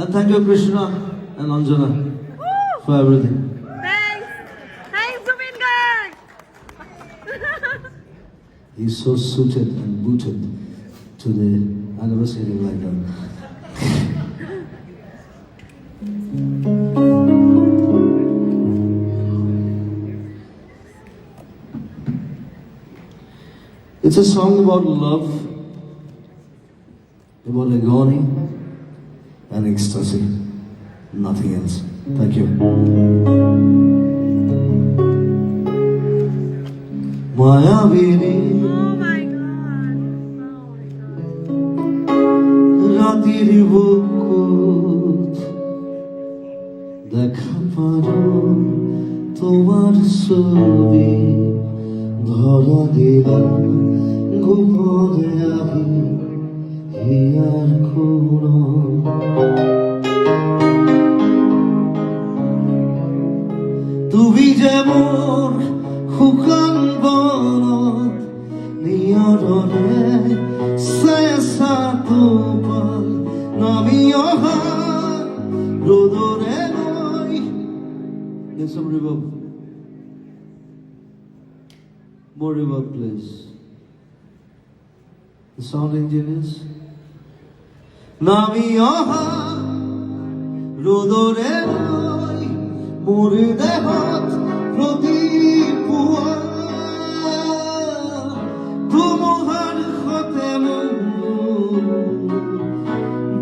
And thank you, Krishna and Anjana, for everything. Thanks. Thanks, Zubin Garg. He's so suited and booted to the anniversary like that. It's a song about love, about agony and ecstasy, nothing else. Thank you. Mayabini Oh my God. রাতির বুকুত দেখা পারো তোমার ছবি ধরা দিলাম গোপনে আহি here কোন তুমি যেমন শুকান বনত নিয়ৰৰে চেঁচা টোপাল নামি অহা ৰ'দৰে মই There's some reverb. More reverb, please. The sound engineers. নামি অহা ৰ'দৰে মই মোৰ দেহত প্ৰতিপুৱা ধুমুহাৰ সতে মোৰ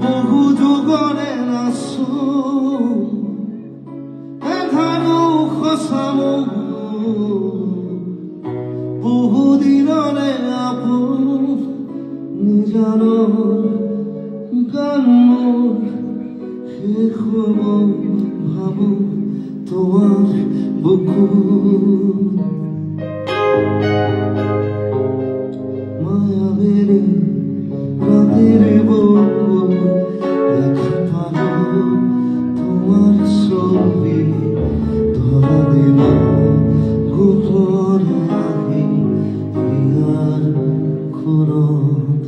বহু যুগৰে নাচো এধাৰো সঁচা মোৰ বহু দিনৰে আপোন নিজানৰ গান মোৰ শেষ হ'ব ভাবো তোমার বুকুত মায়াবেরে রাতের বুকুত দেখা পাবো তোমার ছবি ধরা দিলাম গোপনে আহি হিয়ার কোনত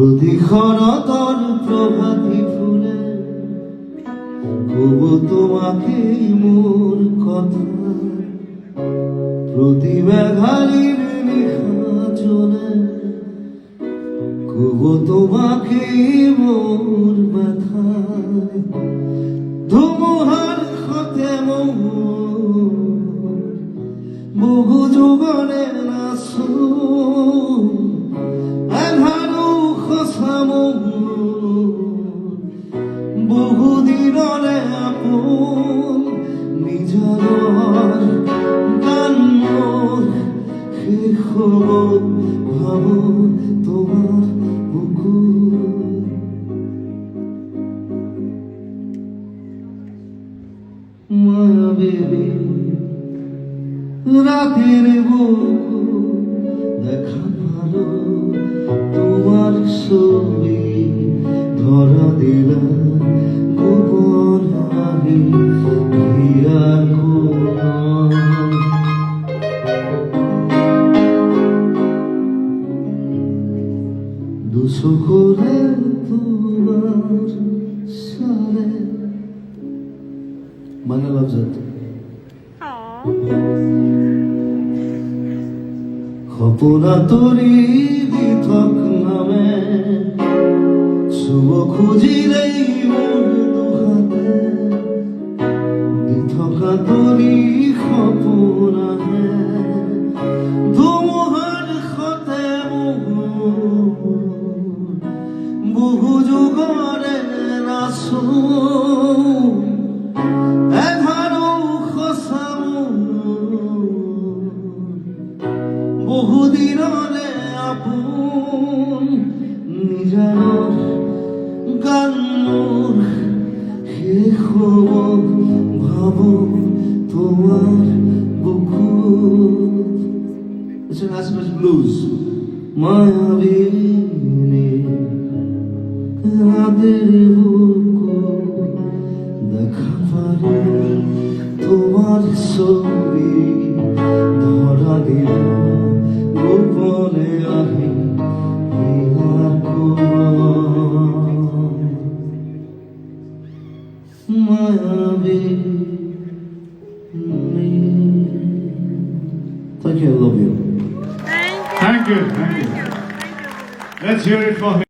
প্রতিক্ষণতর প্রভাতী ফুলে কব তোমাকে মোর কথা প্রতি মেঘালির নিশা চলে কব তোমাকে মোর ব্যথা ধুমুহার সতে মোর বহু যুগৰে নাচো বহু দিনৰে আপোন নিজানৰ গান মোৰ শেষ হ'ব ভাবো তোমাৰ বুকুত মায়াবেৰে রাতের বুকুত দেখা পারো তোমার ছবি ধরা দিলা গোপন আহি হিয়ার কোন দুশো করে তোমার সারে মানে লজ্জাত খপনা তরি দিথক নামে শুভ খুঁজিলেই মোৰ দুহাতে দিথকা তৰি সপোন আহে ধুমুহাৰ সতে মোৰ বহু যুগৰে নাচো এধাৰো সঁচা বহু দিনৰে আপোন নিজানৰ গান মোৰ শেষ হ'ব ভাবো তোমার বুকুত It's an Asper's blues মায়াবিনী চাঁদের বুকু দেখা পারে তোমার ছবি ধরা দিল গোপনে আহি হিয়ার মায়াবী Thank you, I love you. Thank you. Thank you, thank you. Thank you. Let's hear it for him.